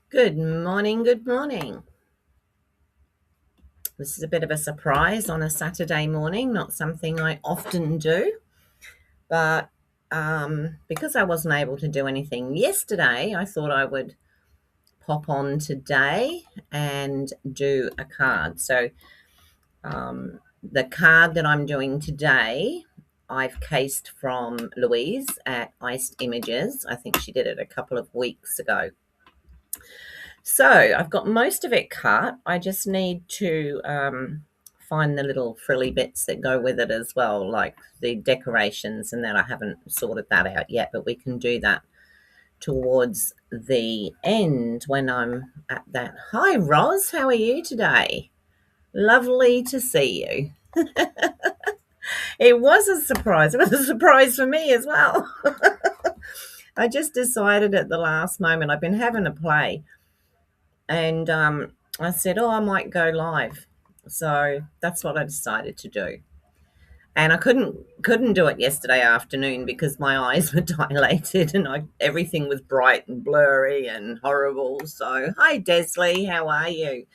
Good morning, good morning. This is a bit of a surprise on a Saturday morning, not something I often do, but because I wasn't able to do anything yesterday, I thought I would pop on today and do a card. So, the card that I'm doing today, I've cased from Louise at Iced Images. I think she did it a couple of weeks ago. So I've got most of it cut. I just need to find the little frilly bits that go with it as well, like the decorations, and that I haven't sorted that out yet, but we can do that towards the end when I'm at that. Hi, Roz. How are you today? Lovely to see you. It was a surprise. It was a surprise for me as well. I just decided at the last moment. I've been having a play and I said, "Oh, I might go live." So that's what I decided to do. And I couldn't do it yesterday afternoon because my eyes were dilated and everything was bright and blurry and horrible. So, hi Desley, how are you?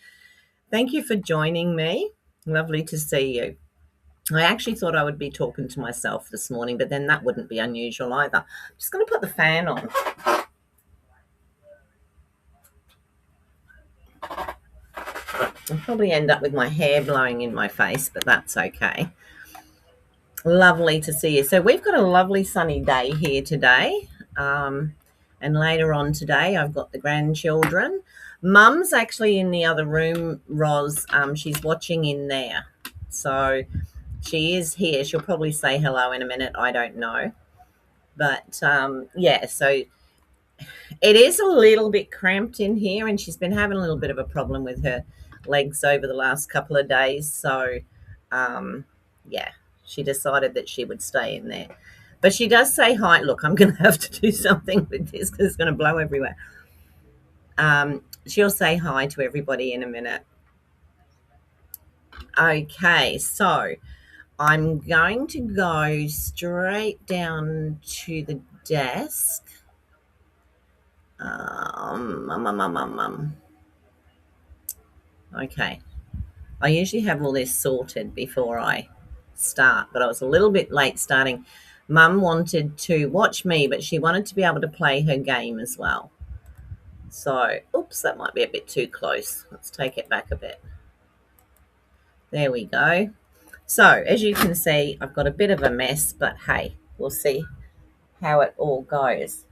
Thank you for joining me. Lovely to see you. I actually thought I would be talking to myself this morning, but then that wouldn't be unusual either. I'm just going to put the fan on. I'll probably end up with my hair blowing in my face, but that's okay. Lovely to see you. So we've got a lovely sunny day here today. And later on today, I've got the grandchildren. Mum's actually in the other room, Roz. She's watching in there. So she is here. She'll probably say hello in a minute. I don't know. But yeah, so it is a little bit cramped in here, and she's been having a little bit of a problem with her legs over the last couple of days. So, yeah, she decided that she would stay in there. But she does say hi. Look, I'm going to have to do something with this because it's going to blow everywhere. She'll say hi to everybody in a minute. Okay, so I'm going to go straight down to the desk. Okay. I usually have all this sorted before I start, but I was a little bit late starting. Mum wanted to watch me, but she wanted to be able to play her game as well. So, oops, that might be a bit too close. Let's take it back a bit. There we go. So, as you can see, I've got a bit of a mess, but hey, we'll see how it all goes.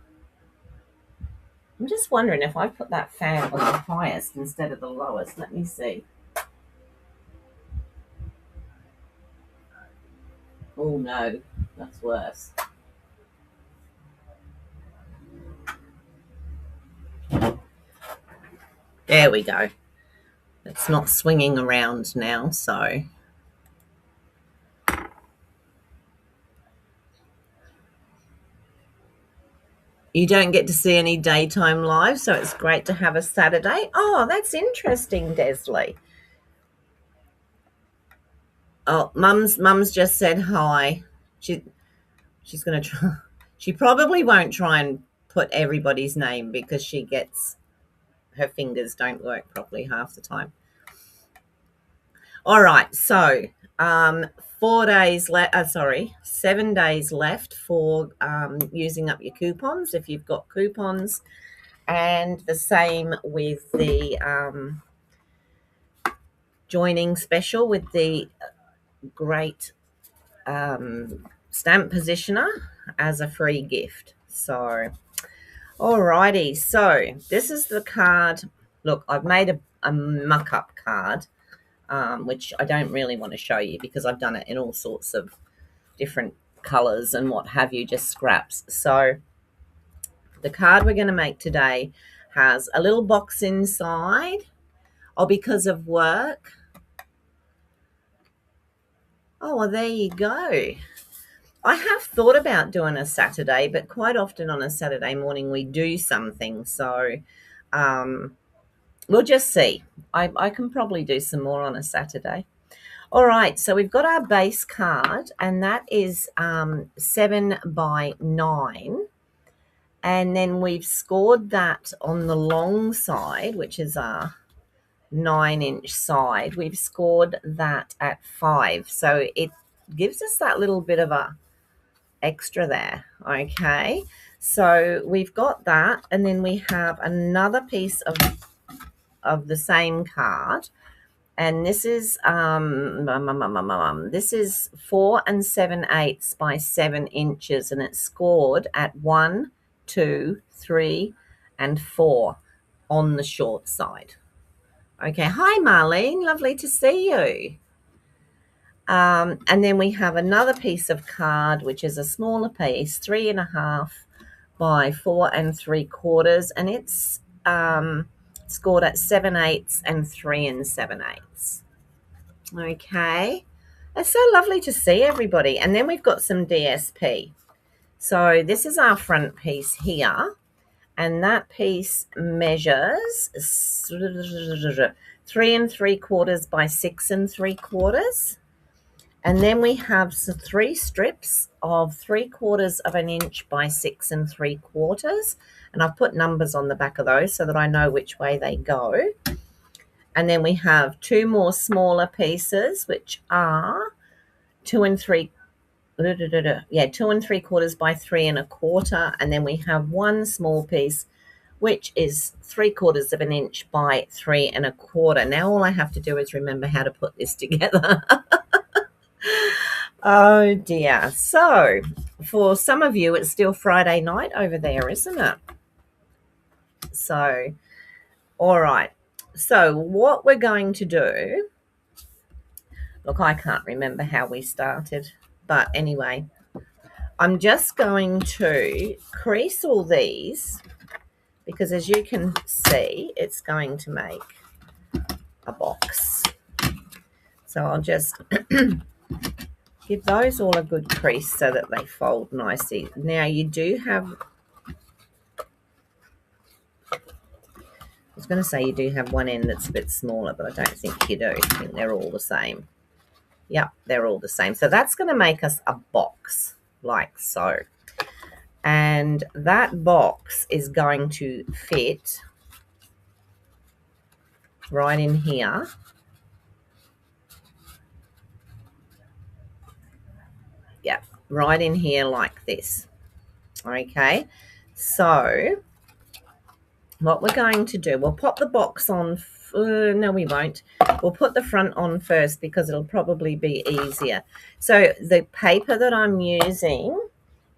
I'm just wondering if I put that fan on the highest instead of the lowest. Let me see. Oh no, that's worse. There we go. It's not swinging around now, so you don't get to see any daytime live, so it's great to have a Saturday. Oh, that's interesting, Desley. Oh, mum's just said hi. She she's gonna try. She probably won't try and put everybody's name because she gets her fingers don't work properly half the time. All right, so 4 days left. Sorry, 7 days left for using up your coupons if you've got coupons, and the same with the joining special with the great stamp positioner as a free gift. So, alrighty, so this is the card. Look, I've made a muck up card, which I don't really want to show you because I've done it in all sorts of different colors and what have you, just scraps. So the card we're going to make today has a little box inside. Oh, because of work. Oh, well, there you go. I have thought about doing a Saturday, but quite often on a Saturday morning we do something. So um, we'll just see. I can probably do some more on a Saturday. All right, so we've got our base card, and that is 7 by 9. And then we've scored that on the long side, which is our 9-inch side. We've scored that at 5. So it gives us that little bit of a extra there. Okay. So we've got that. And then we have another piece of the same card. And this is this is 4 7/8 by 7 inches, and it's scored at 1, 2, 3, and 4 on the short side. Okay, hi Marlene, lovely to see you. And then we have another piece of card, which is a smaller piece, 3.5 by 4 3/4, and it's scored at 7/8 and 3 7/8. Okay, it's so lovely to see everybody. And then we've got some DSP. So this is our front piece here, and that piece measures 3 3/4 by 6 3/4. And then we have 3 strips of 3/4 of an inch by 6 3/4. And I've put numbers on the back of those so that I know which way they go. And then we have 2 more smaller pieces, which are 2 3/4 by 3 1/4. And then we have 1 small piece, which is 3/4 of an inch by 3 1/4. Now all I have to do is remember how to put this together. Oh dear. So for some of you, it's still Friday night over there, isn't it? So, all right. So what we're going to do, look, I can't remember how we started, but anyway, I'm just going to crease all these because as you can see, it's going to make a box. So I'll just give those all a good crease so that they fold nicely. Now you do have, I was going to say you do have one end that's a bit smaller, but I don't think you do. I think they're all the same. Yep, they're all the same. So that's going to make us a box like so. And that box is going to fit right in here. Yep, right in here like this. Okay, so what we're going to do, we'll pop the box on. No, we won't. We'll put the front on first because it'll probably be easier. So the paper that I'm using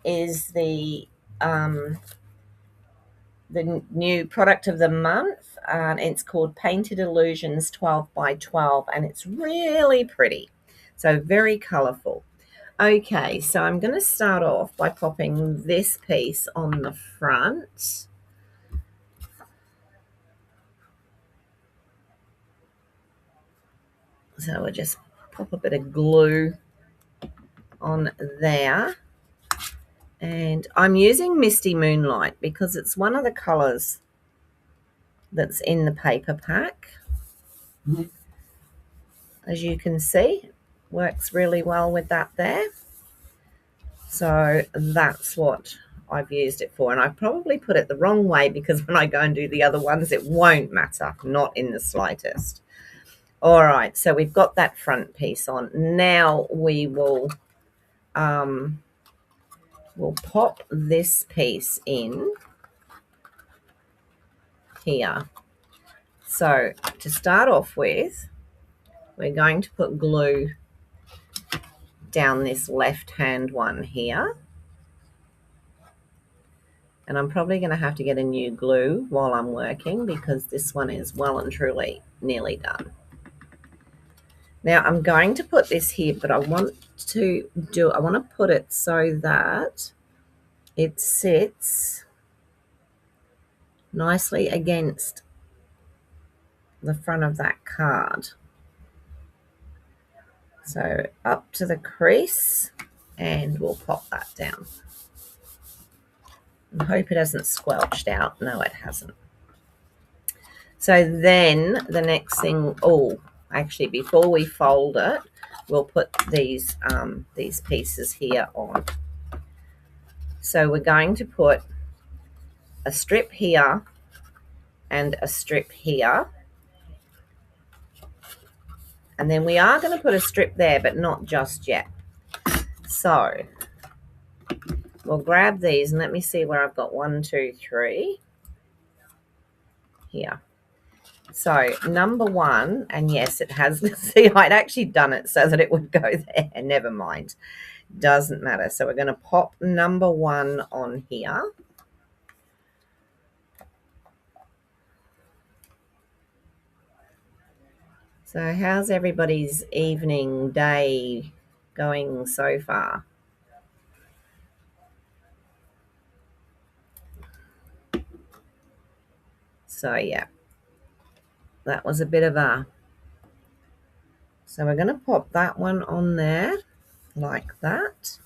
is the new product of the month, and it's called Painted Illusions 12 by 12, and it's really pretty. So very colourful. Okay, so I'm going to start off by popping this piece on the front. So we'll just pop a bit of glue on there. And I'm using Misty Moonlight because it's one of the colours that's in the paper pack. Mm-hmm. As you can see, works really well with that there. So that's what I've used it for. And I probably put it the wrong way because when I go and do the other ones, it won't matter, not in the slightest. All right, so we've got that front piece on. Now we will we'll pop this piece in here. So to start off with, we're going to put glue down this left-hand one here. And I'm probably going to have to get a new glue while I'm working because this one is well and truly nearly done. Now I'm going to put this here, but I want to put it so that it sits nicely against the front of that card. So up to the crease, and we'll pop that down. I hope it hasn't squelched out. No, it hasn't. So then the next thing, actually before we fold it, we'll put these pieces here on. So we're going to put a strip here and a strip here. And then we are going to put a strip there, but not just yet. So we'll grab these and let me see where I've got 1, 2, 3 here. So number 1, and yes, it has, see, I'd actually done it so that it would go there. Never mind. Doesn't matter. So we're going to pop number 1 on here. So how's everybody's evening, day going so far? So yeah, that was a bit of a, so we're going to pop that one on there like that.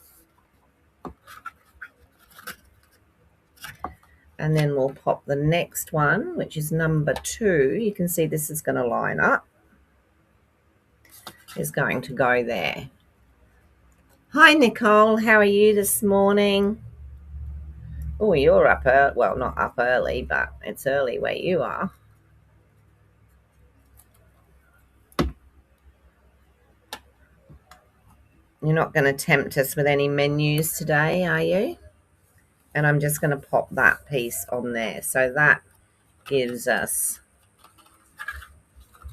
And then we'll pop the next one, which is number 2. You can see this is going to line up. Is going to go there. Hi, Nicole. How are you this morning? Oh, you're up early. Well, not up early, but it's early where you are. You're not going to tempt us with any menus today, are you? And I'm just going to pop that piece on there. So that gives us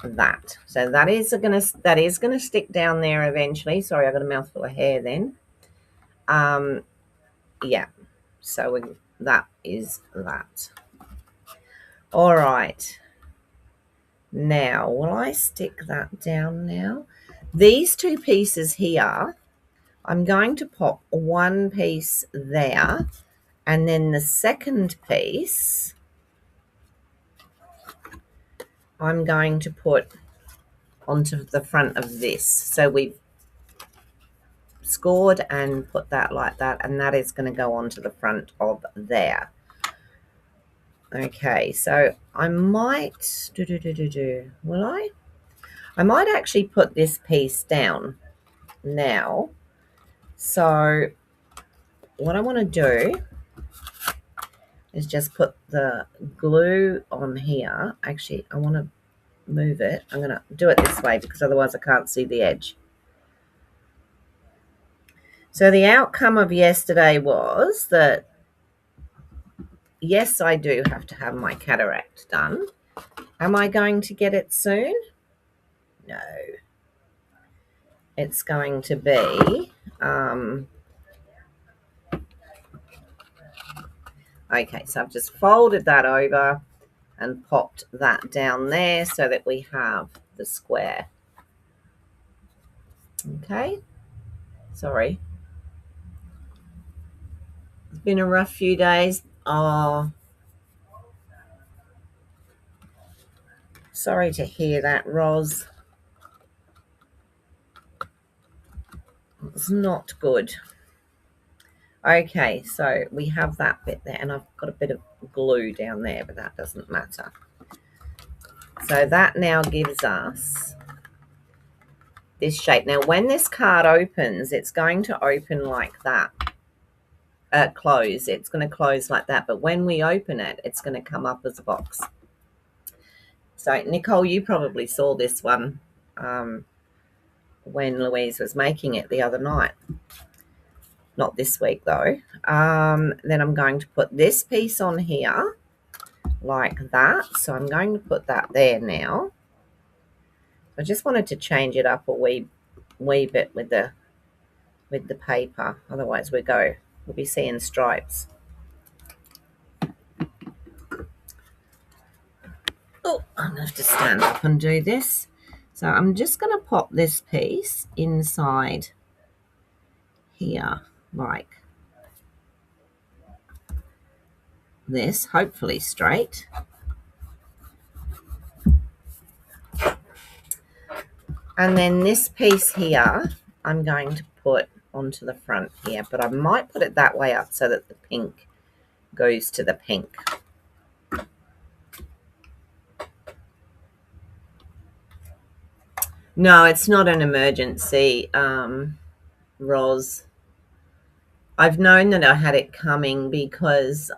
that. So that is going to stick down there eventually. Sorry, I got a mouthful of hair then. Yeah. So that is that. All right. Now, will I stick that down now? These 2 pieces here, I'm going to pop one piece there, and then the second piece I'm going to put onto the front of this. So we've scored and put that like that, and that is going to go onto the front of there. Okay, so I might will I? I might actually put this piece down now. So what I want to do is just put the glue on here. Actually, I want to move it. I'm going to do it this way because otherwise I can't see the edge. So the outcome of yesterday was that, yes, I do have to have my cataract done. Am I going to get it soon? No. It's going to be, okay, so I've just folded that over and popped that down there so that we have the square. Okay, sorry. It's been a rough few days. Oh, sorry to hear that, Roz. It's not good. Okay, so we have that bit there, and I've got a bit of glue down there, but that doesn't matter. So that now gives us this shape. Now, when this card opens, it's going to open like that. Close. It's going to close like that, but when we open it, it's going to come up as a box. So, Nicole, you probably saw this one when Louise was making it the other night. Not this week, though. Then I'm going to put this piece on here like that. So I'm going to put that there now. I just wanted to change it up a wee bit with the paper. Otherwise, we'll be seeing stripes. Oh, I'm going to have to stand up and do this. So I'm just going to pop this piece inside here like this, hopefully straight. And then this piece here, I'm going to put onto the front here, but I might put it that way up so that the pink goes to the pink. No, it's not an emergency, Roz. I've known that I had it coming because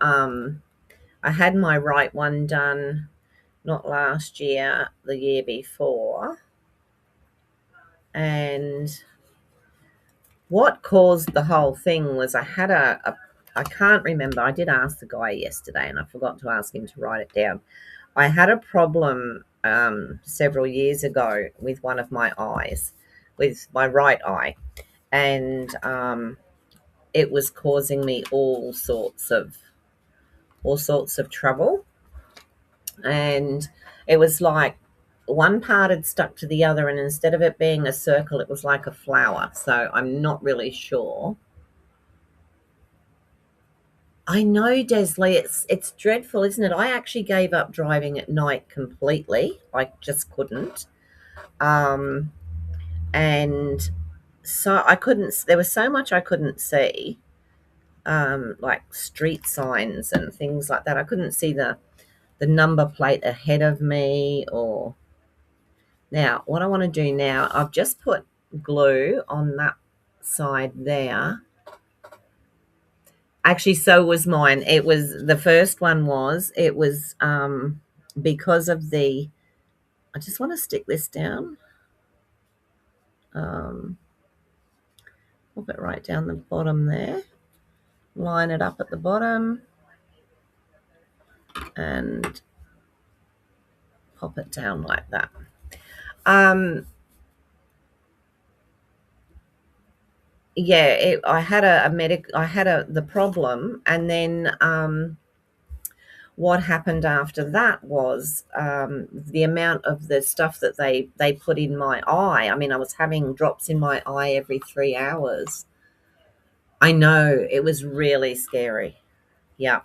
I had my right one done not last year, the year before. And what caused the whole thing was I can't remember. I did ask the guy yesterday and I forgot to ask him to write it down. I had a problem several years ago with one of my eyes, with my right eye, and it was causing me all sorts of trouble. And it was like one part had stuck to the other, and instead of it being a circle, it was like a flower. So I'm not really sure. I know, Desley, it's dreadful, isn't it? I actually gave up driving at night completely. I just couldn't. Um, and so I couldn't. There was so much I couldn't see, like street signs and things like that. I couldn't see the number plate ahead of me. Or now, what I want to do now, I've just put glue on that side there. Actually, so was mine. It was the first one was it was because of the. I just want to stick this down. Pop it right down the bottom there. Line it up at the bottom and pop it down like that. Yeah, I had the problem, and then what happened after that was the amount of the stuff that they put in my eye. I mean, I was having drops in my eye every 3 hours. I know, it was really scary. Yeah,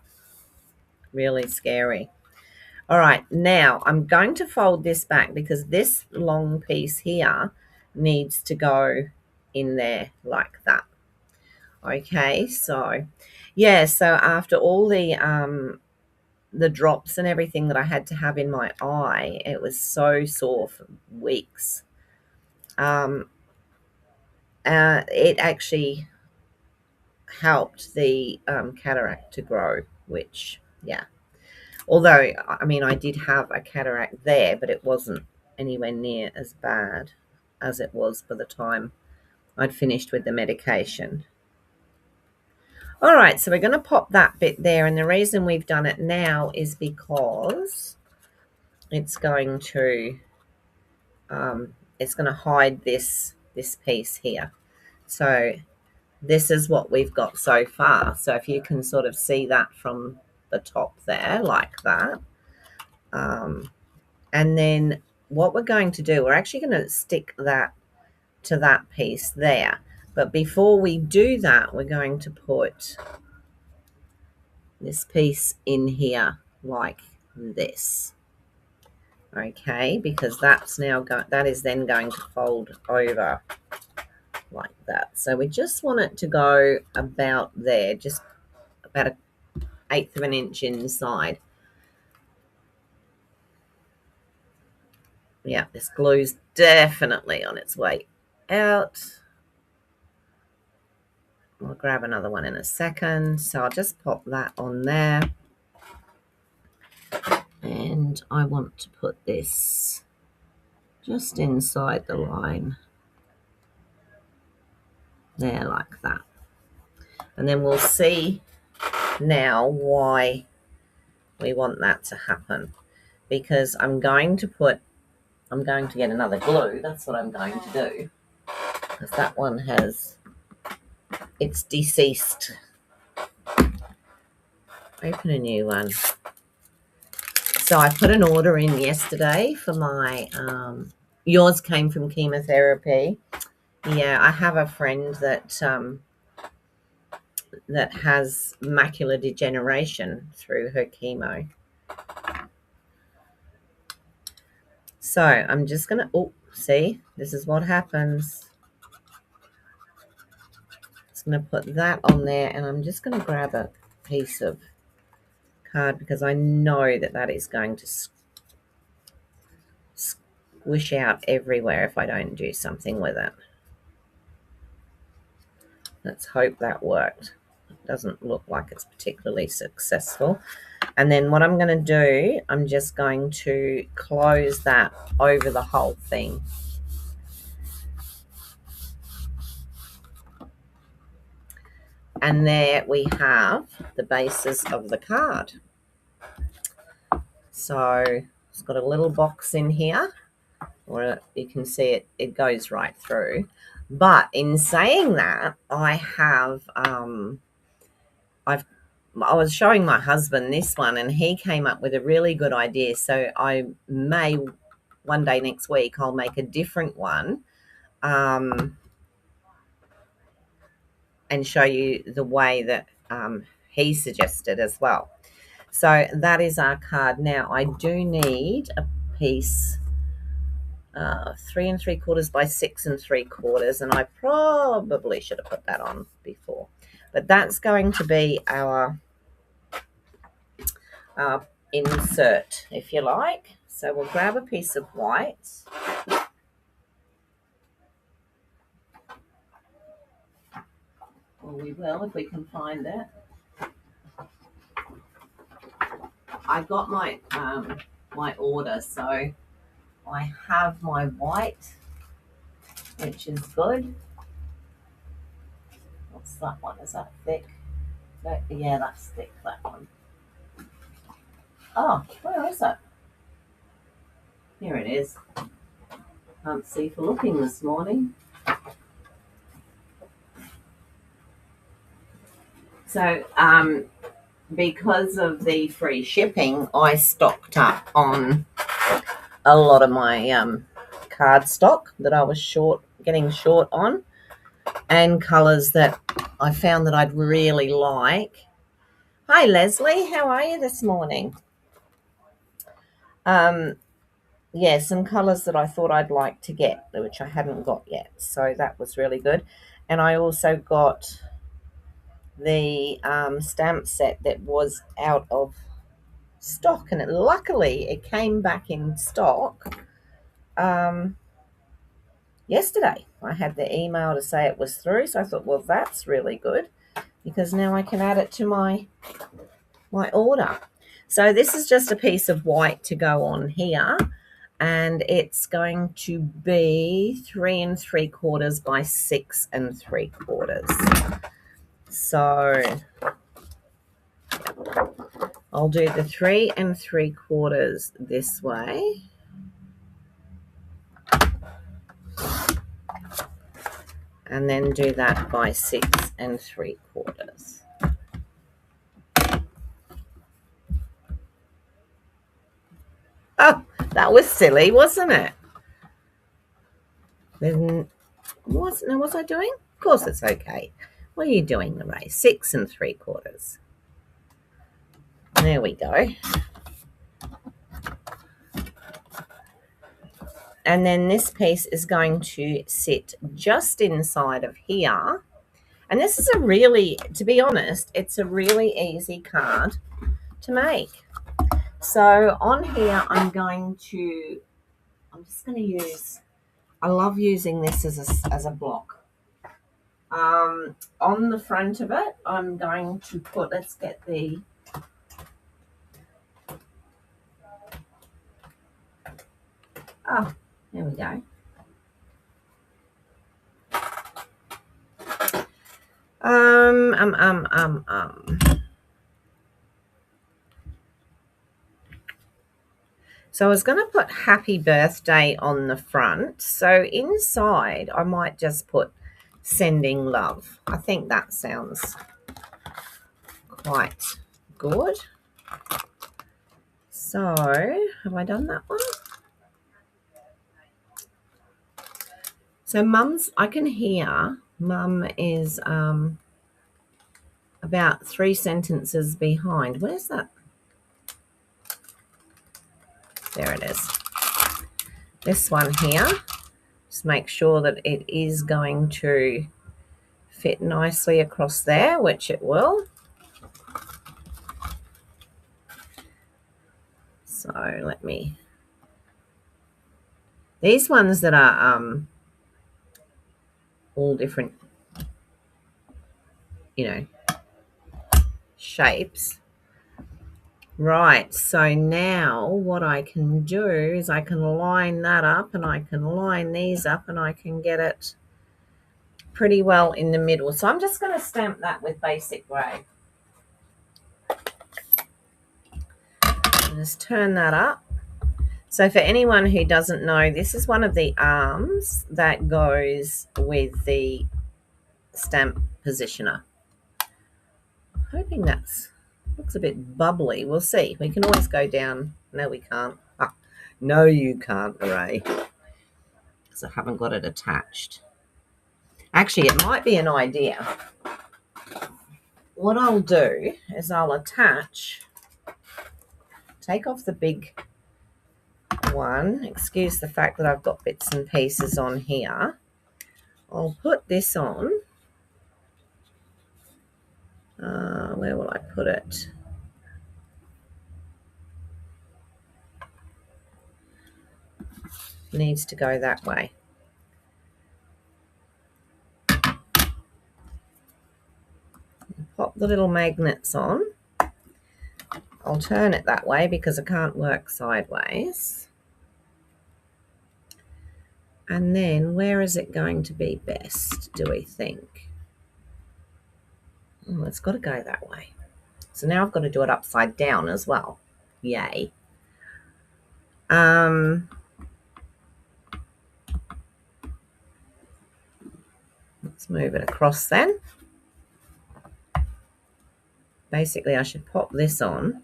really scary. All right, now I'm going to fold this back because this long piece here needs to go in there like that. Okay, so yeah, so after all the drops and everything that I had to have in my eye, it was so sore for weeks. It actually helped the cataract to grow, which, yeah. Although, I mean, I did have a cataract there, but it wasn't anywhere near as bad as it was by the time I'd finished with the medication. All right, so we're going to pop that bit there, and the reason we've done it now is because it's going to hide this piece here. So this is what we've got so far. So if you can sort of see that from the top there, like that. And then what we're going to do, we're actually going to stick that to that piece there. But before we do that, we're going to put this piece in here like this. Okay, because that is then going to fold over like that. So we just want it to go about there, just about 1/8 of an inch inside. Yeah, this glue's definitely on its way out. I'll grab another one in a second. So I'll just pop that on there. And I want to put this just inside the line. There, like that. And then we'll see now why we want that to happen. Because I'm going to get another glue. That's what I'm going to do. Because that one it's deceased. Open a new one. So I put an order in yesterday for my, yours came from chemotherapy. Yeah, I have a friend that has macular degeneration through her chemo. So I'm just going to, see, this is what happens. Just going to put that on there, and I'm just going to grab a piece of card because I know that is going to squish out everywhere if I don't do something with it. Let's hope that worked. It doesn't look like it's particularly successful. And then what I'm going to do, I'm just going to close that over the whole thing. And there we have the bases of the card. So it's got a little box in here, or you can see it goes right through. But in saying that, I was showing my husband this one, and he came up with a really good idea. So I may one day next week I'll make a different one, and show you the way that he suggested as well. So that is our card. Now I do need a piece 3 3/4 by 6 3/4, and I probably should have put that on before, but that's going to be our insert, if you like. So we'll grab a piece of white. Well, we will if we can find it. I got my my order, so I have my white, which is good. What's that one? Is that thick? Yeah, that's thick, that one. Oh, where is it? Here it is. Can't see for looking this morning. So, because of the free shipping, I stocked up on a lot of my card stock that I was getting short on, and colours that I found that I'd really like. Hi, Leslie. How are you this morning? Yeah, some colours that I thought I'd like to get, which I hadn't got yet. So that was really good. And I also got the stamp set that was out of stock, and luckily it came back in stock yesterday. I had the email to say it was through, so I thought, well, that's really good, because now I can add it to my order. So this is just a piece of white to go on here, and it's going to be 3 3/4 by 6 3/4. So I'll do the 3 3/4 this way. And then do that by 6 3/4. Oh, that was silly, wasn't it? Then was I doing? Of course it's okay. What are you doing, Lorraine? 6 3/4. There we go. And then this piece is going to sit just inside of here. And this is to be honest, it's a really easy card to make. So on here, I'm just going to use, I love using this as a block. On the front of it, I'm going to put, let's get the, oh, there we go. So I was going to put happy birthday on the front. So inside, I might just put sending love. I think that sounds quite good. So have I done that one? So I can hear Mum is about 3 sentences behind. Where's that? There it is. This one here. Just make sure that it is going to fit nicely across there, which it will. So these ones that are all different, shapes, Right, so now what I can do is I can line that up and I can line these up and I can get it pretty well in the middle. So I'm just going to stamp that with basic grey. Just turn that up. So for anyone who doesn't know, this is one of the arms that goes with the stamp positioner. I'm hoping that's looks a bit bubbly. We'll see. We can always go down. No, we can't. Ah, no, you can't, Ray, because I haven't got it attached. Actually, it might be an idea. What I'll do is I'll take off the big one. Excuse the fact that I've got bits and pieces on here. I'll put this on. Where will I put it? Needs to go that way. Pop the little magnets on. I'll turn it that way because I can't work sideways. And then where is it going to be best, do we think? Oh, it's got to go that way. So now I've got to do it upside down as well. Yay. Let's move it across then. Basically, I should pop this on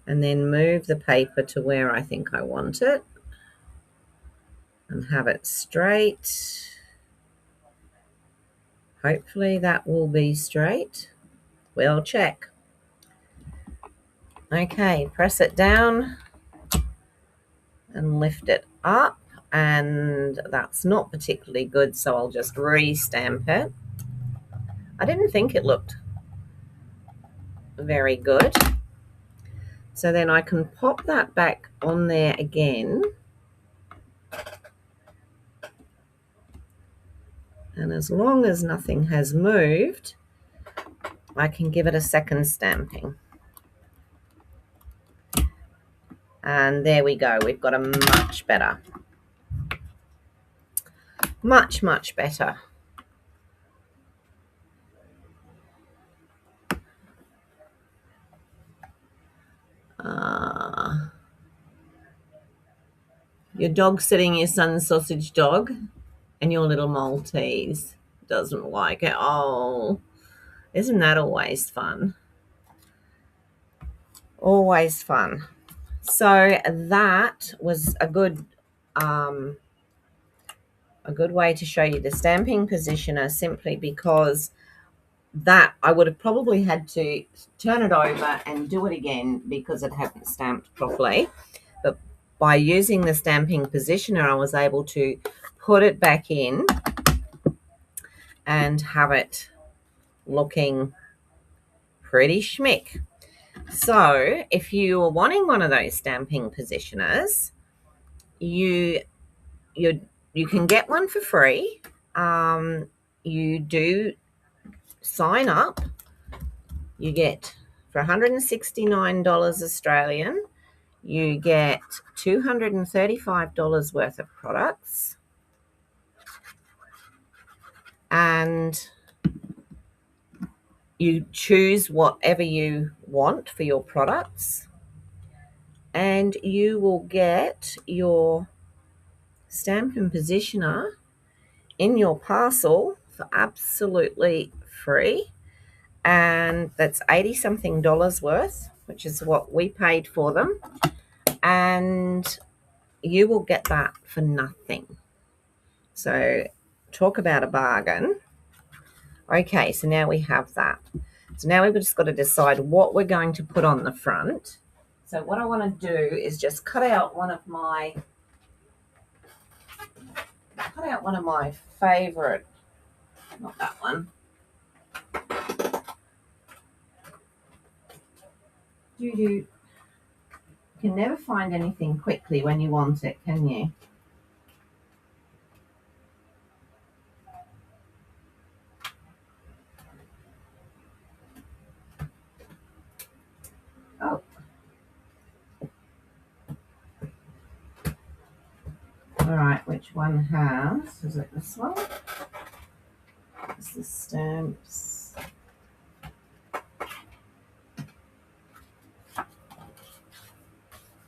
and then move the paper to where I think I want it and have it straight. Hopefully that will be straight. We'll check. Okay, press it down and lift it up, and that's not particularly good, so I'll just re-stamp it. I didn't think it looked very good. So then I can pop that back on there again. And as long as nothing has moved, I can give it a second stamping. And there we go. We've got a much better. Much, much better. Your dog sitting your son's sausage dog and your little Maltese doesn't like it. Oh, isn't that always fun? Always fun. So that was a good way to show you the stamping positioner, simply because that I would have probably had to turn it over and do it again because it hadn't stamped properly. But by using the stamping positioner, I was able to put it back in and have it looking pretty schmick. So if you are wanting one of those stamping positioners, you can get one for free. You do sign up. You get, for $169 Australian, you get $235 worth of products, and you choose whatever you want for your products, and you will get your stamping positioner in your parcel for absolutely free. And that's $80-something worth, which is what we paid for them. And you will get that for nothing. So talk about a bargain. Okay, so now we have that. So now we've just got to decide what we're going to put on the front. So what I want to do is just cut out one of my favorite, not that one. You can never find anything quickly when you want it, can you? All right, which one has? Is it this one? It's the stamps.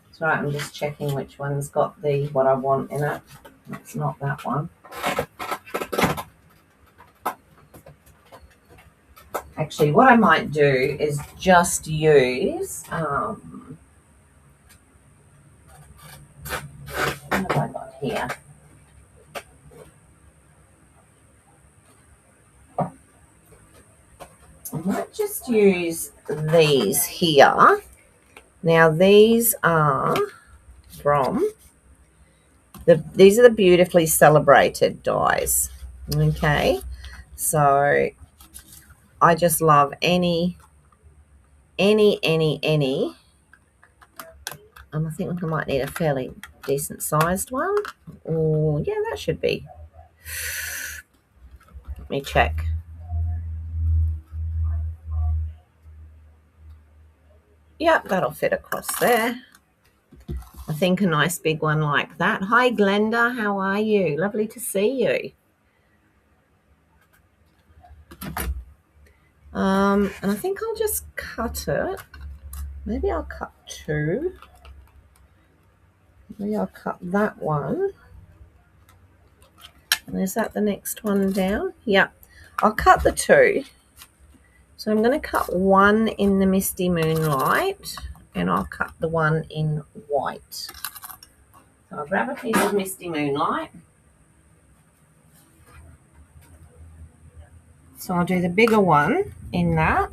That's right, I'm just checking which one's got the what I want in it. It's not that one. Actually, what I might do is just use, what have I got here? I might just use these here. Now, these are from, these are the Beautifully Celebrated dies, okay? So, I just love any. I think I might need a fairly decent sized one. Oh, yeah, that should be. Let me check. Yep, that'll fit across there. I think a nice big one like that. Hi, Glenda. How are you? Lovely to see you. And I think I'll just cut it. Maybe I'll cut two. Maybe I'll cut that one. And is that the next one down? Yep. I'll cut the two. So I'm going to cut one in the Misty Moonlight, and I'll cut the one in white. So I'll grab a piece of Misty Moonlight. So I'll do the bigger one in that.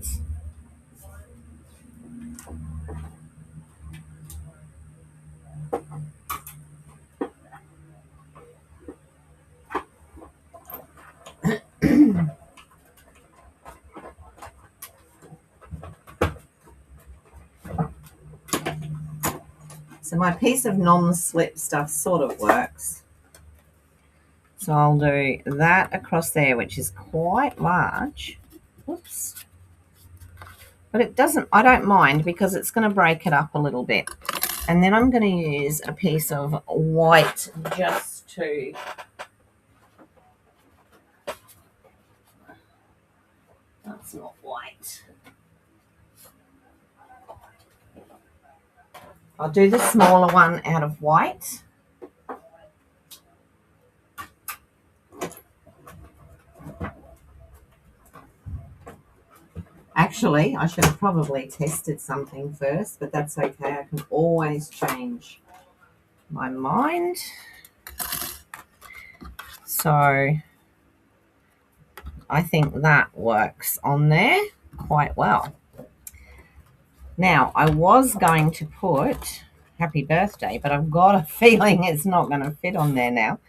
So my piece of non-slip stuff sort of works. So I'll do that across there, which is quite large. Oops. But it doesn't, I don't mind because it's going to break it up a little bit. And then I'm going to use a piece of white just to that's not white. I'll do the smaller one out of white. Actually, I should have probably tested something first, but that's okay. I can always change my mind. So I think that works on there quite well. Now, I was going to put happy birthday, but I've got a feeling it's not going to fit on there now.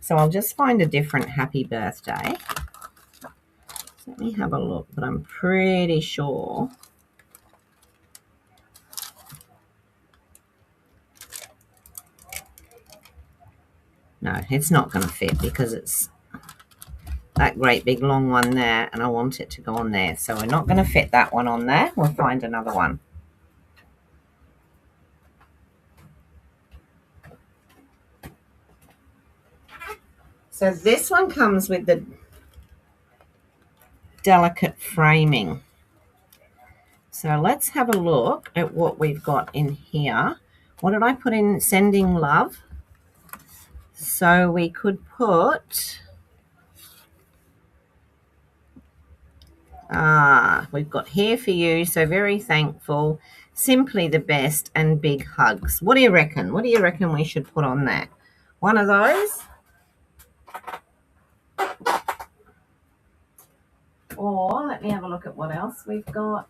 So I'll just find a different happy birthday. Let me have a look, but I'm pretty sure. No, it's not going to fit because it's that great big long one there, and I want it to go on there. So we're not going to fit that one on there. We'll find another one. So this one comes with the delicate framing. So let's have a look at what we've got in here. What did I put in? Sending love. So we could put, we've got here for you, so very thankful, simply the best, and big hugs. What do you reckon? What do you reckon we should put on that? One of those? Or let me have a look at what else we've got.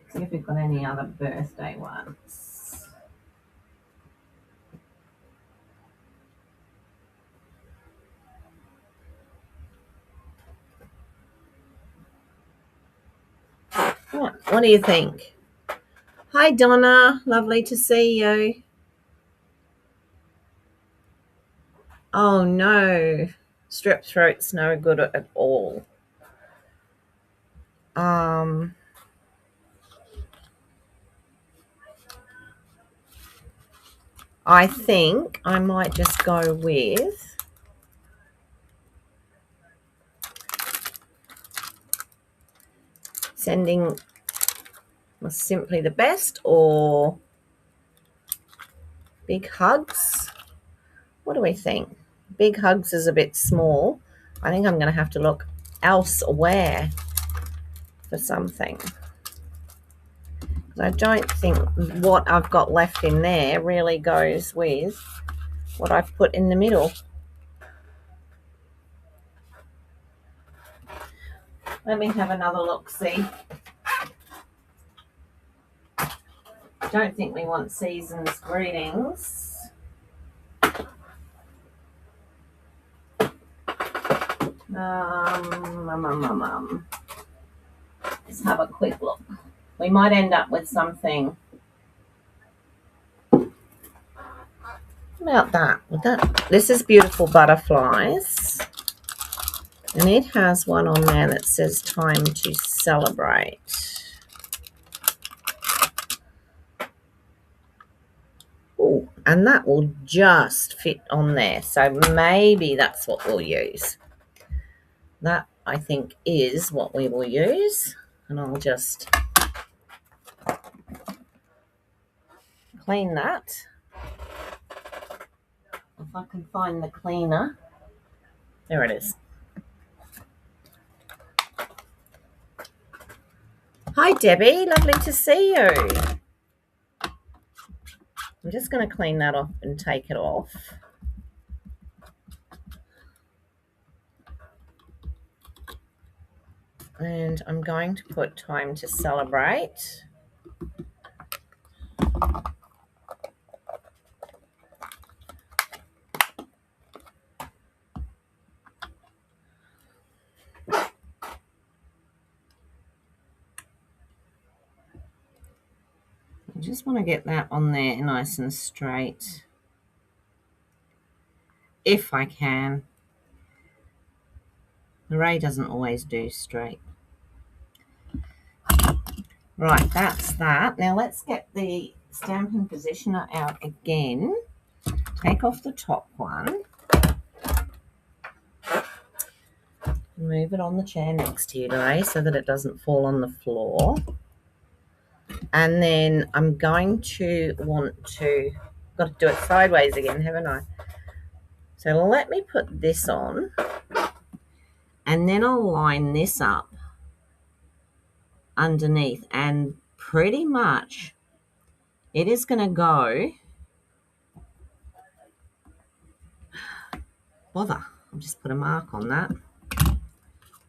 See if we've got any other birthday ones. What do you think? Hi, Donna. Lovely to see you. Oh, no. Strep throat's no good at all. I think I might just go with sending simply the best or big hugs. What do we think? Big hugs is a bit small. I think I'm going to have to look elsewhere for something. I don't think what I've got left in there really goes with what I've put in the middle. Let me have another look, see. Don't think we want season's greetings. Let's have a quick look. We might end up with something. About that. This is Beautiful Butterflies. And it has one on there that says time to celebrate. Oh, and that will just fit on there. So maybe that's what we'll use. That, I think, is what we will use. And I'll just clean that. If I can find the cleaner. There it is. Hi, Debbie. Lovely to see you. I'm just going to clean that off and take it off. And I'm going to put time to celebrate. I just want to get that on there nice and straight, if I can. The Ray doesn't always do straight. Right, that's that. Now let's get the Stampin' Positioner out again. Take off the top one. Move it on the chair next to you, Ray, so that it doesn't fall on the floor. And then I'm going to got to do it sideways again, haven't I? So let me put this on, and then I'll line this up underneath, and pretty much it is going to go. Bother, I'll just put a mark on that.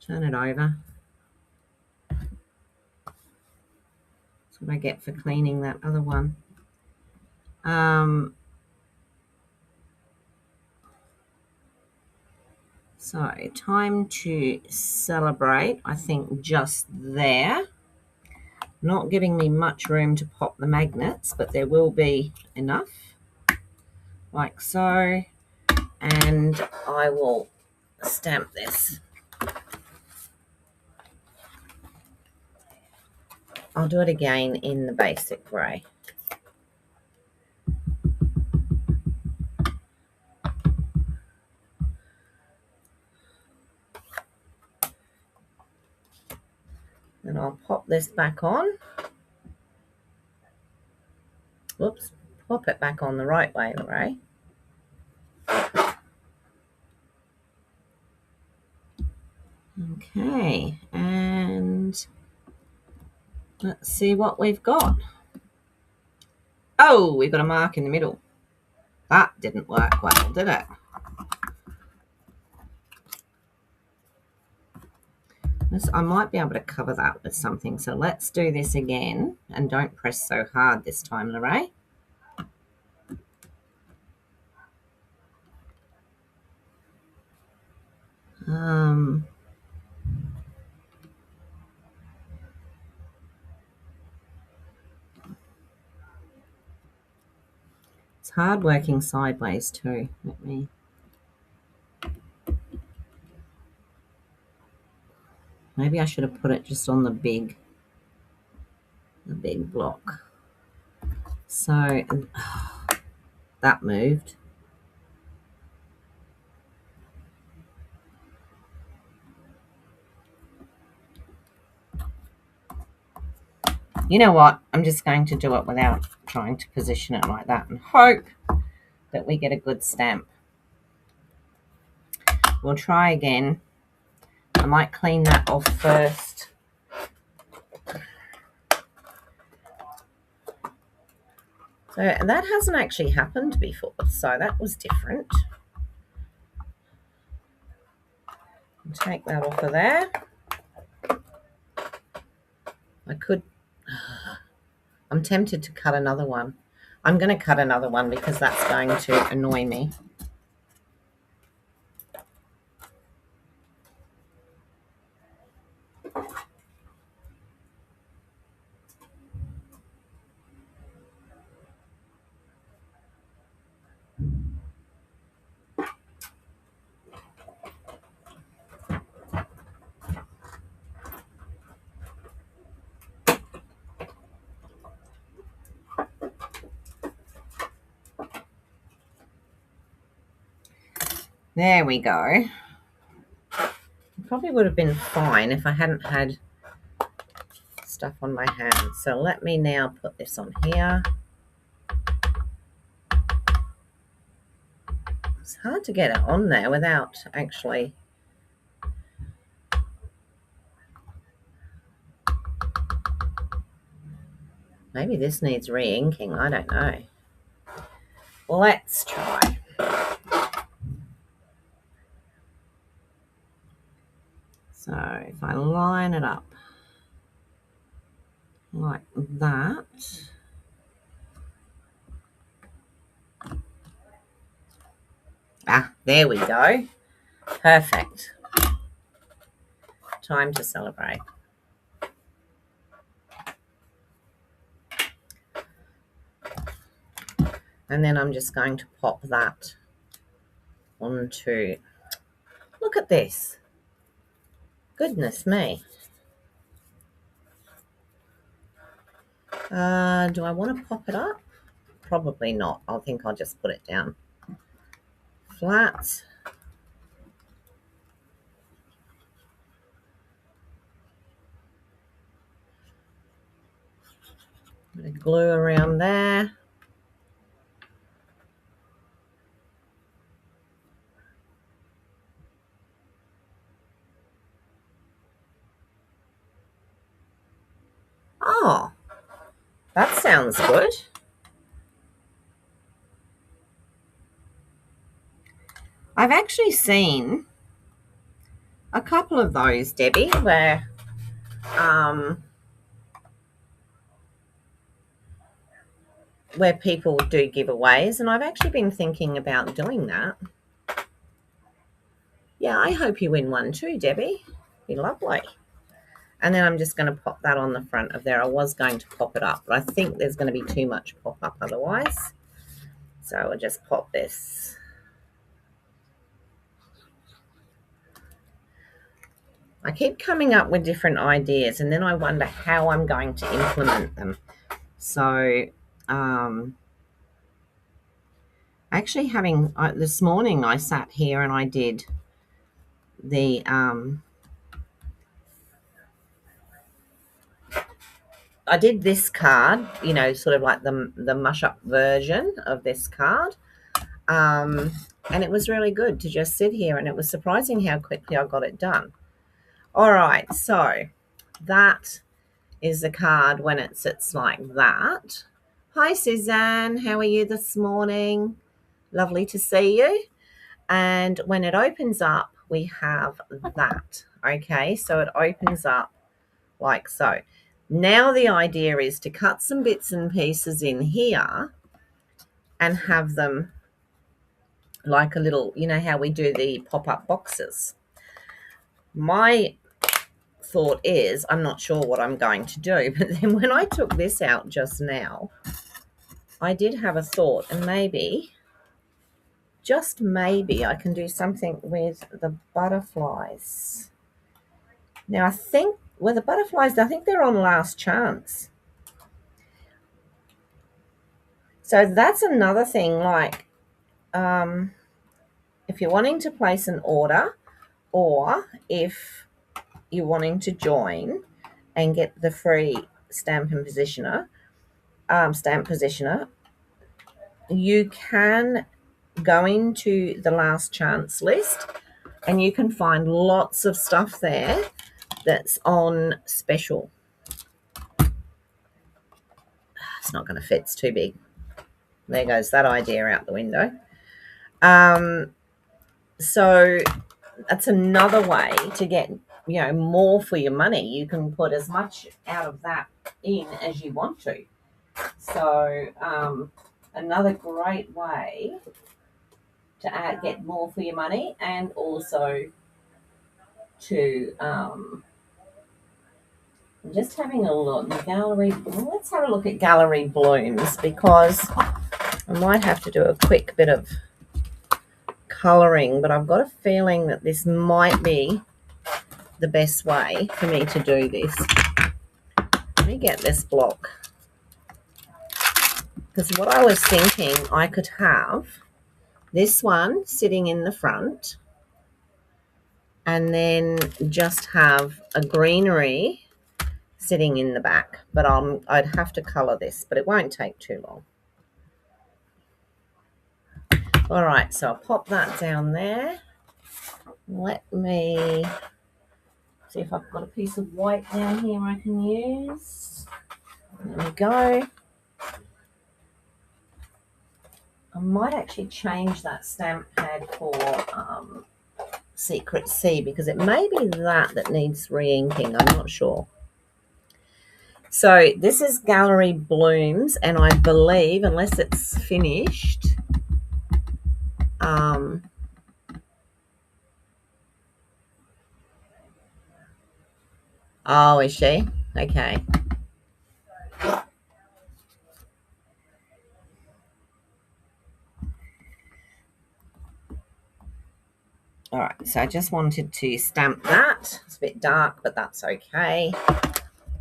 Turn it over. That's what I get for cleaning that other one. So time to celebrate, I think just there. Not giving me much room to pop the magnets, but there will be enough, like so. And I will stamp this. I'll do it again in the basic grey. Then I'll pop this back on. Whoops, pop it back on the right way, Ray. Okay, and let's see what we've got. Oh, we've got a mark in the middle. That didn't work well, did it? I might be able to cover that with something. So let's do this again, and don't press so hard this time, Lorraine. It's hard working sideways too. Maybe I should have put it just on the big block. So that moved. You know what? I'm just going to do it without trying to position it like that and hope that we get a good stamp. We'll try again. I might clean that off first. So that hasn't actually happened before, so that was different. Take that off of there. I'm tempted to cut another one. I'm going to cut another one because that's going to annoy me. There we go. It probably would have been fine if I hadn't had stuff on my hands. So let me now put this on here. It's hard to get it on there without actually... Maybe this needs re-inking. I don't know. Let's try. So if I line it up like that. Ah, there we go. Perfect. Time to celebrate. And then I'm just going to pop that onto... Look at this. Goodness me. Do I want to pop it up? Probably not. I think I'll just put it down flat. Bit of glue around there. Oh, that sounds good. I've actually seen a couple of those, Debbie, where people do giveaways, and I've actually been thinking about doing that. Yeah, I hope you win one too, Debbie. Be lovely. And then I'm just going to pop that on the front of there. I was going to pop it up, but I think there's going to be too much pop up otherwise. So I'll just pop this. I keep coming up with different ideas, and then I wonder how I'm going to implement them. So actually this morning I sat here and I did the I did this card, you know, sort of like the mush up version of this card. And it was really good to just sit here, and it was surprising how quickly I got it done. All right, so that is the card when it sits like that. Hi, Suzanne. How are you this morning? Lovely to see you. And when it opens up, we have that. Okay, so it opens up like so. Now the idea is to cut some bits and pieces in here and have them like a little, you know how we do the pop-up boxes. My thought is, I'm not sure what I'm going to do, but then when I took this out just now, I did have a thought, and maybe, just maybe, I can do something with the butterflies. Now I think, well, the butterflies, I think they're on last chance. So that's another thing, like if you're wanting to place an order, or if you're wanting to join and get the free stamp positioner, you can go into the last chance list and you can find lots of stuff there that's on special. It's not going to fit, it's too big. There goes that idea out the window. So that's another way to get, more for your money. You can put as much out of that in as you want to. So another great way to get more for your money, and also to I'm just having a look. Gallery. Let's have a look at Gallery Blooms, because I might have to do a quick bit of colouring, but I've got a feeling that this might be the best way for me to do this. Let me get this block, because what I was thinking, I could have this one sitting in the front and then just have a greenery sitting in the back, but I'd have to colour this, but it won't take too long. All right, so I'll pop that down there. Let me see if I've got a piece of white down here I can use. There we go. I might actually change that stamp pad for Secret C, because it may be that needs re-inking. I'm not sure. So this is Gallery Blooms, and I believe, unless it's finished, oh, is she? Okay. All right, so I just wanted to stamp that. It's a bit dark, but that's okay.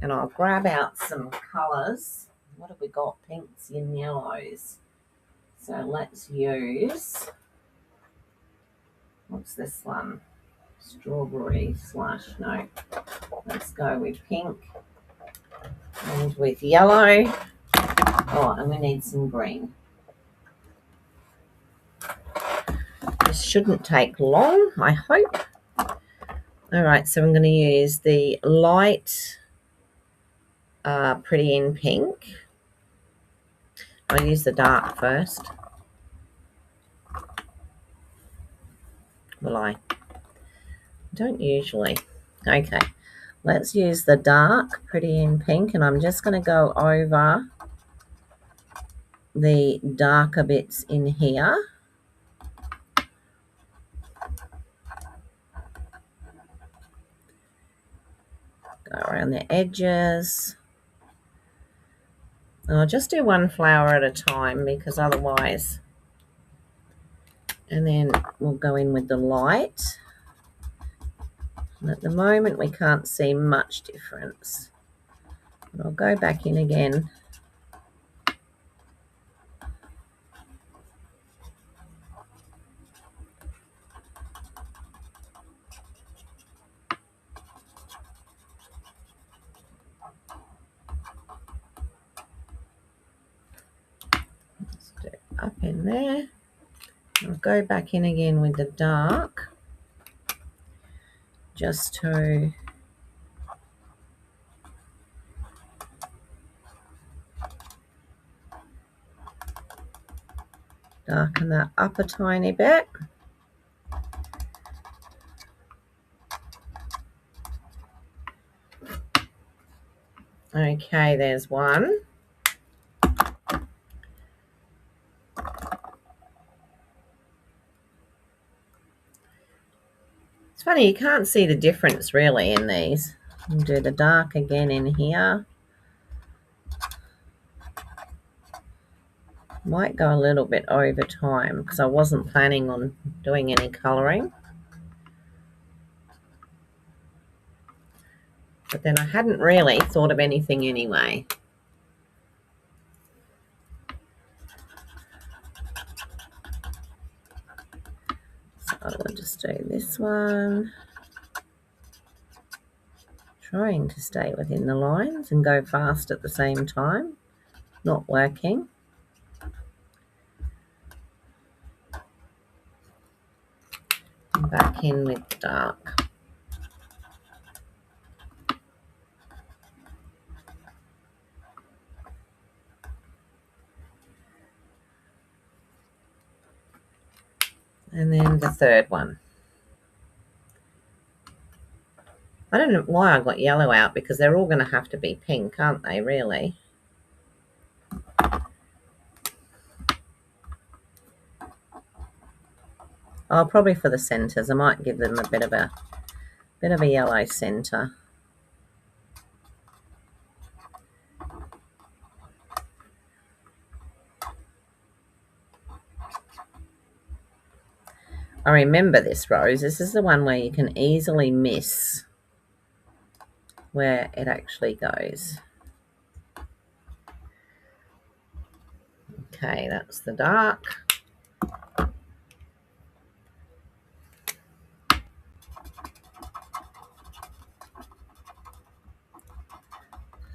And I'll grab out some colours. What have we got? Pinks and yellows. So let's use, what's this one? Strawberry / no. Let's go with pink and with yellow. Oh, and we need some green. This shouldn't take long, I hope. All right, so I'm going to use the light Pretty in Pink. I'll use the dark first. Will I? Don't usually. Okay, let's use the dark Pretty in Pink, and I'm just going to go over the darker bits in here. Go around the edges. And I'll just do one flower at a time, because otherwise, and then we'll go in with the light. And at the moment we can't see much difference, but I'll go back in again. Let's do it up in there. I'll go back in again with the dark, just to darken that up a tiny bit. Okay, there's one. It's funny, you can't see the difference really in these. I'll do the dark again in here. Might go a little bit over time, because I wasn't planning on doing any colouring. But then I hadn't really thought of anything anyway. just do this one. Trying to stay within the lines and go fast at the same time. Not working. Back in with the dark. And then the third one. I don't know why I got yellow out, because they're all going to have to be pink, aren't they, really? Oh, probably for the centres. I might give them a bit of a yellow centre. I remember this rose. This is the one where you can easily miss where it actually goes. Okay, that's the dark.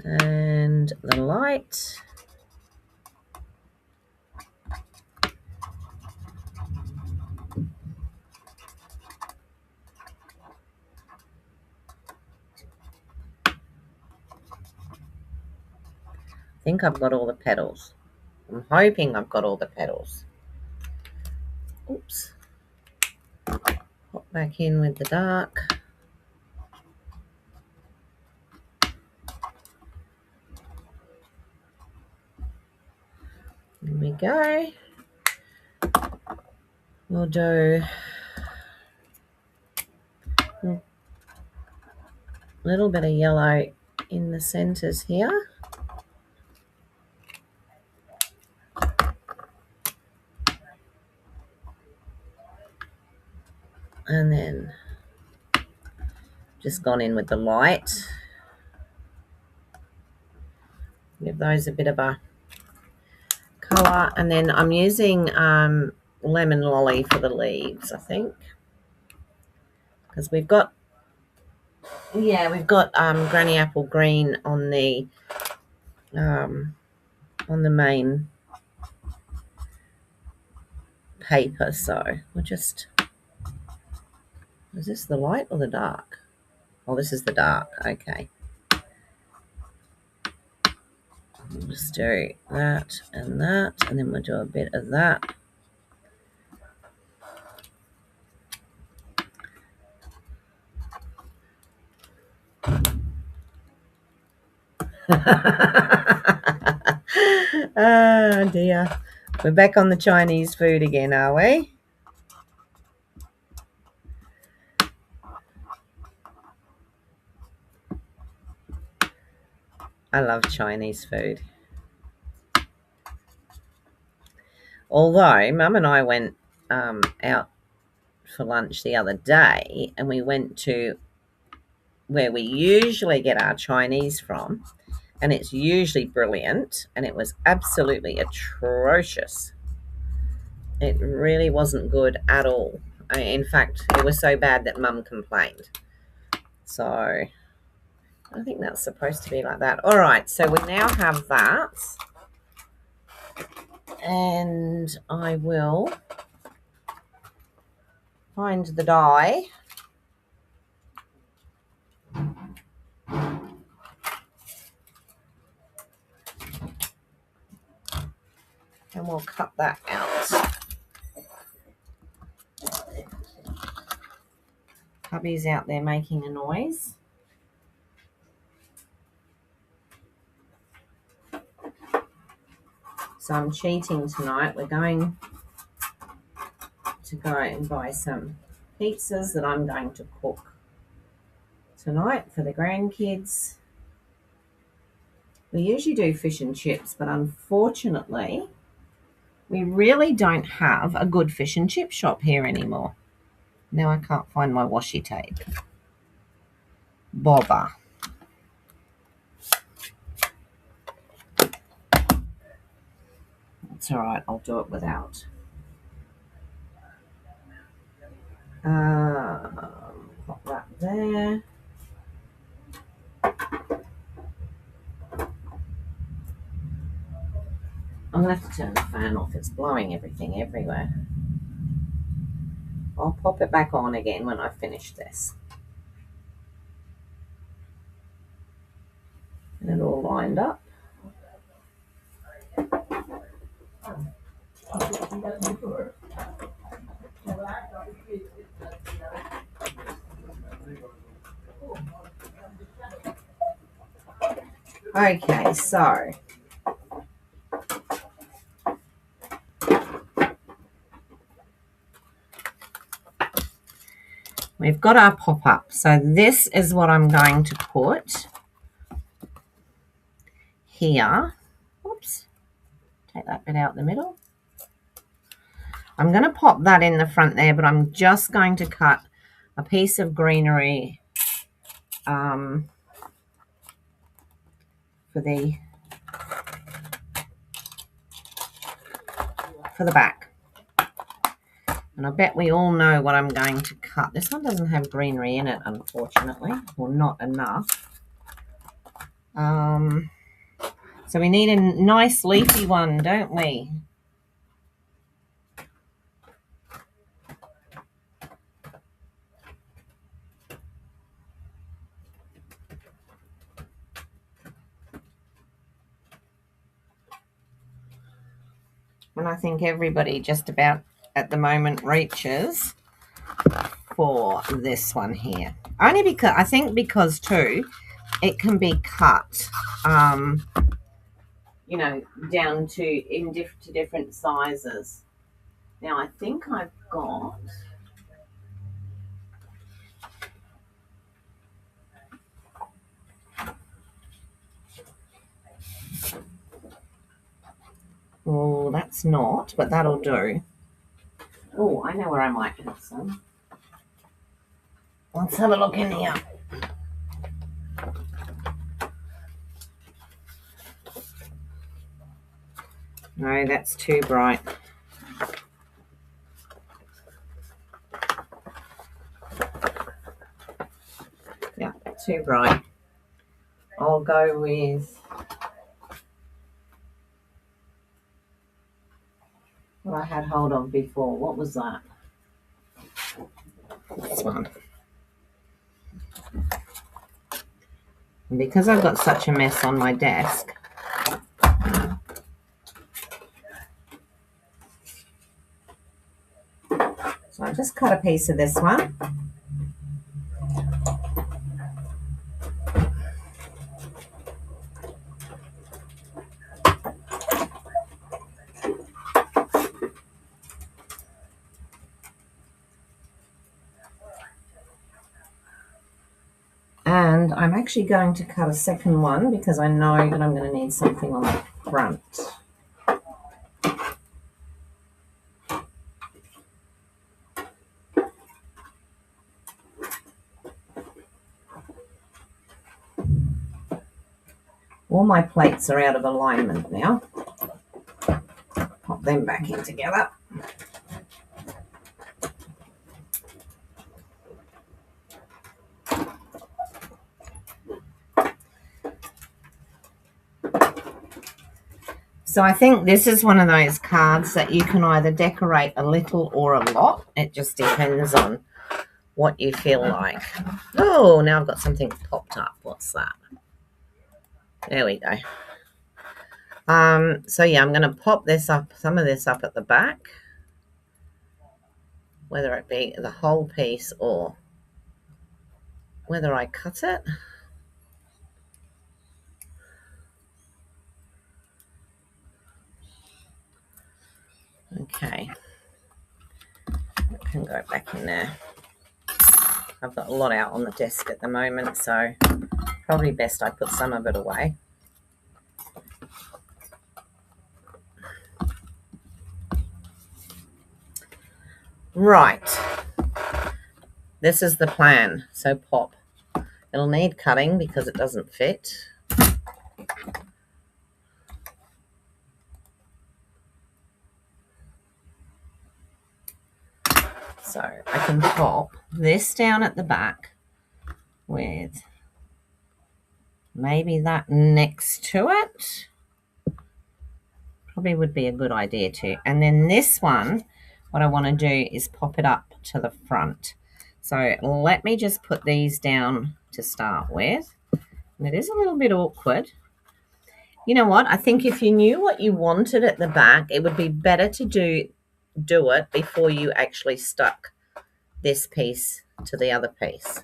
And the light. I think I've got all the petals. I'm hoping I've got all the petals. Oops. Pop back in with the dark. There we go. We'll do a little bit of yellow in the centres here. And then just gone in with the light. Give those a bit of a colour. And then I'm using lemon lolly for the leaves, I think. Because we've got Granny Apple Green on the main paper, so we'll just... Is this the light or the dark? Oh, this is the dark. Okay. We'll just do that, and then we'll do a bit of that. Oh dear. We're back on the Chinese food again, are we? I love Chinese food. Although Mum and I went out for lunch the other day, and we went to where we usually get our Chinese from, and it's usually brilliant, and it was absolutely atrocious. It really wasn't good at all. In fact, it was so bad that Mum complained. So I think that's supposed to be like that. All right, so we now have that. And I will find the dye. And we'll cut that out. Hubby's out there making a noise. So I'm cheating tonight. We're going to go and buy some pizzas that I'm going to cook tonight for the grandkids. We usually do fish and chips, but unfortunately, we really don't have a good fish and chip shop here anymore. Now I can't find my washi tape. Bobber. That's all right. I'll do it without. Pop that there. I'm going to have to turn the fan off. It's blowing everything everywhere. I'll pop it back on again when I finish this. And it all lined up. Okay, so we've got our pop-up. So this is what I'm going to put here. Oops, take that bit out the middle. I'm going to pop that in the front there, but I'm just going to cut a piece of greenery for the back. And I bet we all know what I'm going to cut. This one doesn't have greenery in it, unfortunately, or not enough. So we need a nice leafy one, don't we? And I think everybody just about at the moment reaches for this one here. Only because, I think because too, it can be cut, you know, down to different sizes. Now I think I've got... Oh, that's not, but that'll do. Oh, I know where I might have some. Let's have a look in here. No, that's too bright. Yeah, too bright. I'll go with what I had hold of before. What was that? This one. And because I've got such a mess on my desk, so I just cut a piece of this one. And I'm actually going to cut a second one because I know that I'm going to need something on the front. All my plates are out of alignment now. Pop them back in together. So I think this is one of those cards that you can either decorate a little or a lot. It just depends on what you feel like. Oh, now I've got something popped up. What's that? There we go. So yeah, I'm going to pop this up, some of this up at the back, whether it be the whole piece or whether I cut it. Okay, it can go back in there. I've got a lot out on the desk at the moment, so probably best I put some of it away. Right, this is the plan. So pop. It'll need cutting because it doesn't fit. So I can pop this down at the back with maybe that next to it. Probably would be a good idea too. And then this one, what I want to do is pop it up to the front. So let me just put these down to start with. And it is a little bit awkward. You know what? I think if you knew what you wanted at the back, it would be better to do it before you actually stuck this piece to the other piece.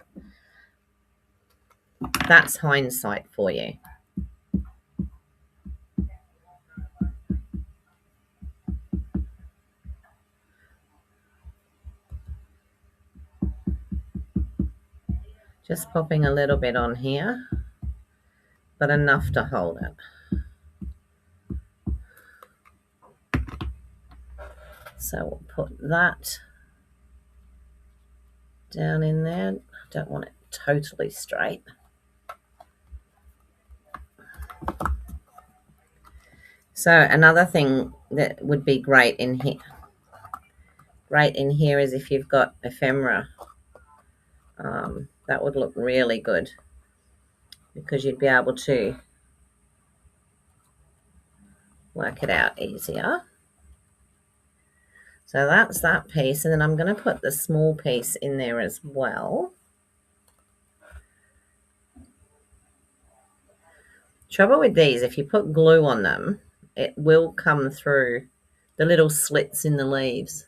That's hindsight for you. Just popping a little bit on here, but enough to hold it. So we'll put that down in there. I don't want it totally straight. So another thing that would be great in here is if you've got ephemera. That would look really good because you'd be able to work it out easier. So that's that piece, and then I'm going to put the small piece in there as well. Trouble with these, if you put glue on them, it will come through the little slits in the leaves.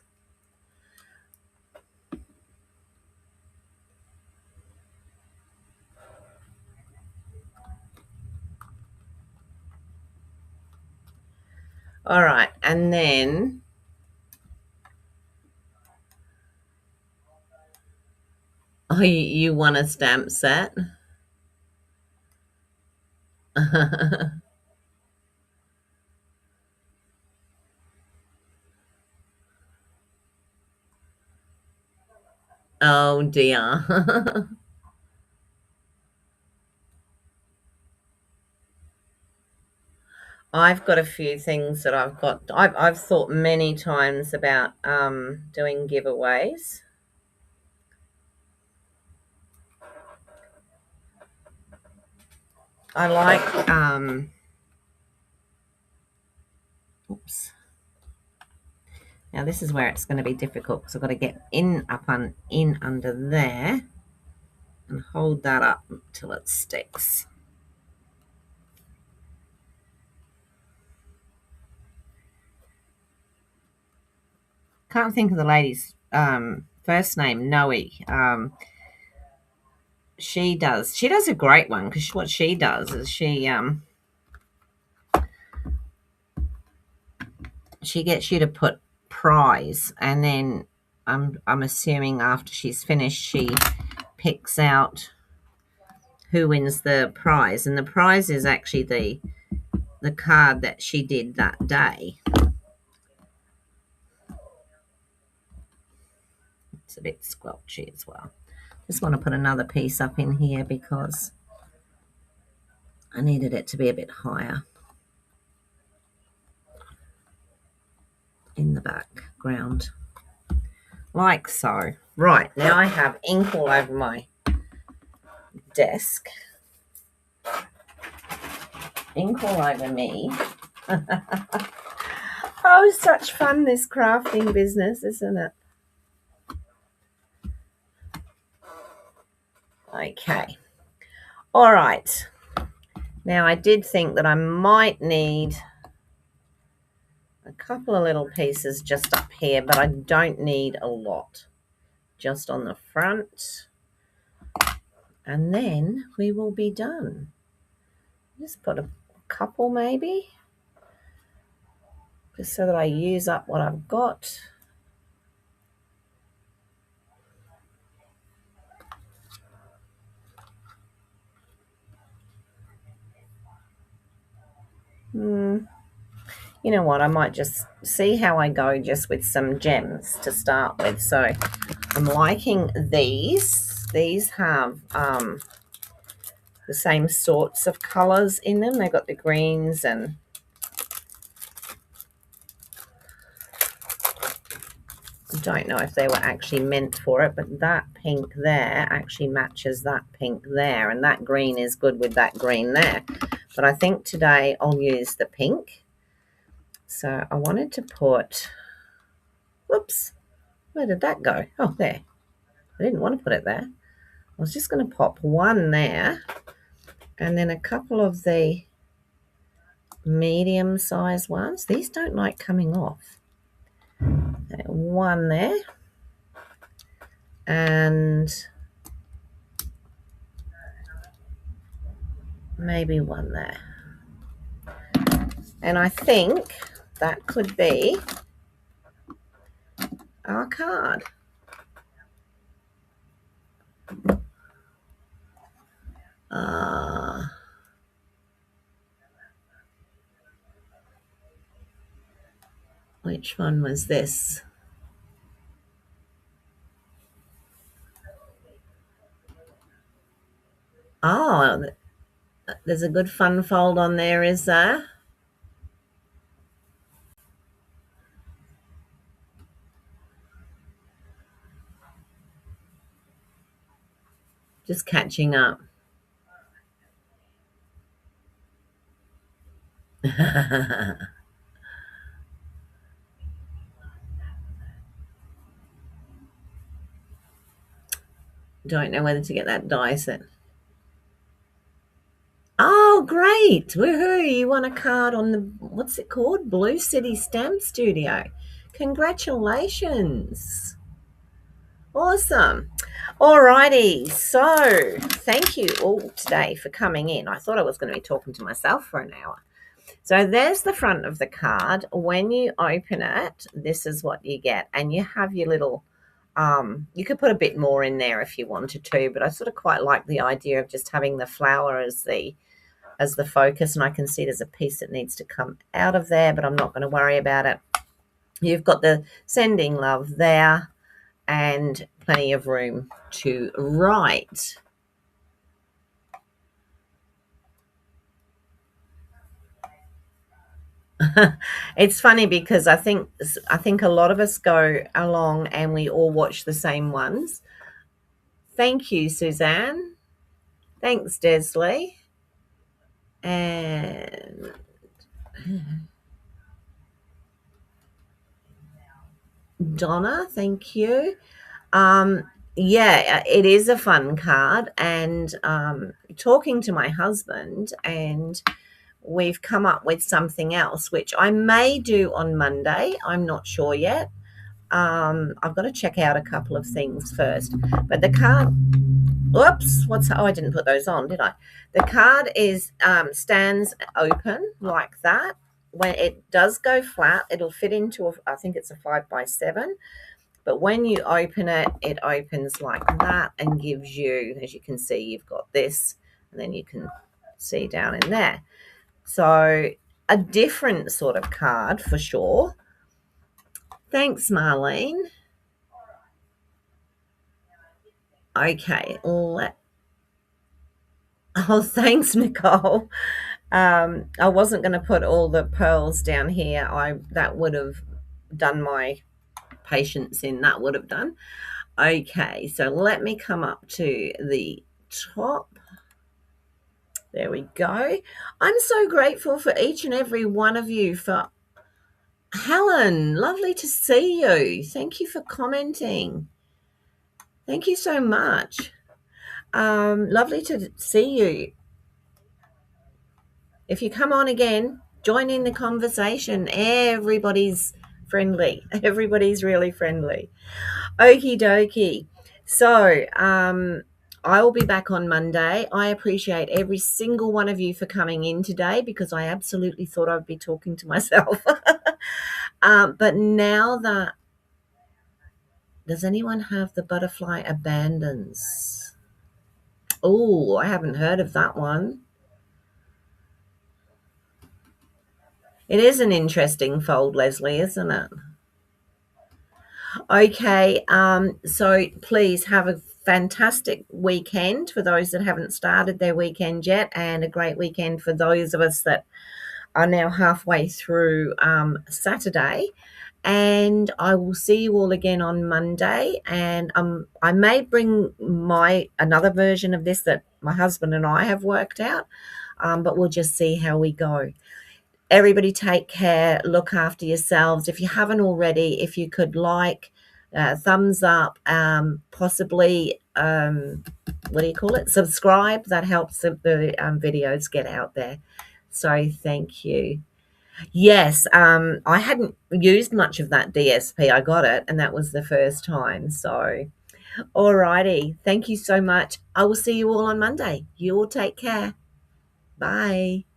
All right, and then you want a stamp set? Oh dear. I've got a few things that I've thought many times about doing giveaways. I like oops. Now this is where it's going to be difficult because I've got to get in under there and hold that up until it sticks. Can't think of the lady's first name. Noe. She does a great one because what she does is she gets you to put prize, and then I'm assuming after she's finished she picks out who wins the prize, and the prize is actually the card that she did that day. It's a bit squelchy as well. Just want to put another piece up in here because I needed it to be a bit higher in the background, like so. Right, now I have ink all over my desk. Ink all over me. Oh, such fun, this crafting business, isn't it? Okay. All right. Now, I did think that I might need a couple of little pieces just up here, but I don't need a lot. Just on the front. And then we will be done. Just put a couple maybe. Just so that I use up what I've got. You know what, I might just see how I go just with some gems to start with. So I'm liking these. These have the same sorts of colours in them. They've got the greens and don't know if they were actually meant for it, but that pink there actually matches that pink there, and that green is good with that green there. But I think today I'll use the pink. So I wanted to put, whoops, where did that go? Oh, there. I didn't want to put it there. I was just going to pop one there, and then a couple of the medium-sized ones. These don't like coming off. One there, and maybe one there. And I think that could be our card. Which one was this? Oh, there's a good fun fold on there, is there? Just catching up. Don't know whether to get that dice in. Oh, great. Woohoo. You won a card on the, what's it called? Blue City Stamp Studio. Congratulations. Awesome. Alrighty. So thank you all today for coming in. I thought I was going to be talking to myself for an hour. So there's the front of the card. When you open it, this is what you get. And you have your little, you could put a bit more in there if you wanted to, but I sort of quite like the idea of just having the flower as the focus. And I can see there's a piece that needs to come out of there, but I'm not going to worry about it. You've got the sending love there and plenty of room to write. It's funny because I think a lot of us go along and we all watch the same ones. Thank you, Suzanne. Thanks, Desley. And Donna, thank you. Yeah, it is a fun card. And talking to my husband, and we've come up with something else, which I may do on Monday. I'm not sure yet. I've got to check out a couple of things first. But the card, whoops, I didn't put those on, did I? The card is stands open like that. When it does go flat, it'll fit into, I think it's a 5x7. But when you open it, it opens like that and gives you, as you can see, you've got this, and then you can see down in there. So a different sort of card for sure. Thanks, Marlene. Okay. Oh, thanks, Nicole. I wasn't going to put all the pearls down here. That would have done my patience in. That would have done. Okay, so let me come up to the top. There we go. I'm so grateful for each and every one of you. For Helen, lovely to see you. Thank you for commenting. Thank you so much. Lovely to see you. If you come on again, join in the conversation. Everybody's friendly. Everybody's really friendly. Okie dokie. So I will be back on Monday. I appreciate every single one of you for coming in today, because I absolutely thought I'd be talking to myself. But now that, does anyone have the Butterfly Abandons? Oh, I haven't heard of that one. It is an interesting fold, Leslie, isn't it? Okay, so please have a fantastic weekend for those that haven't started their weekend yet, and a great weekend for those of us that are now halfway through Saturday, and I will see you all again on Monday. And I may bring another version of this that my husband and I have worked out, but we'll just see how we go. Everybody take care, look after yourselves. If you haven't already, if you could thumbs up, possibly, what do you call it? Subscribe. That helps the videos get out there. So thank you. Yes, I hadn't used much of that DSP. I got it, and that was the first time. So, all righty. Thank you so much. I will see you all on Monday. You all take care. Bye.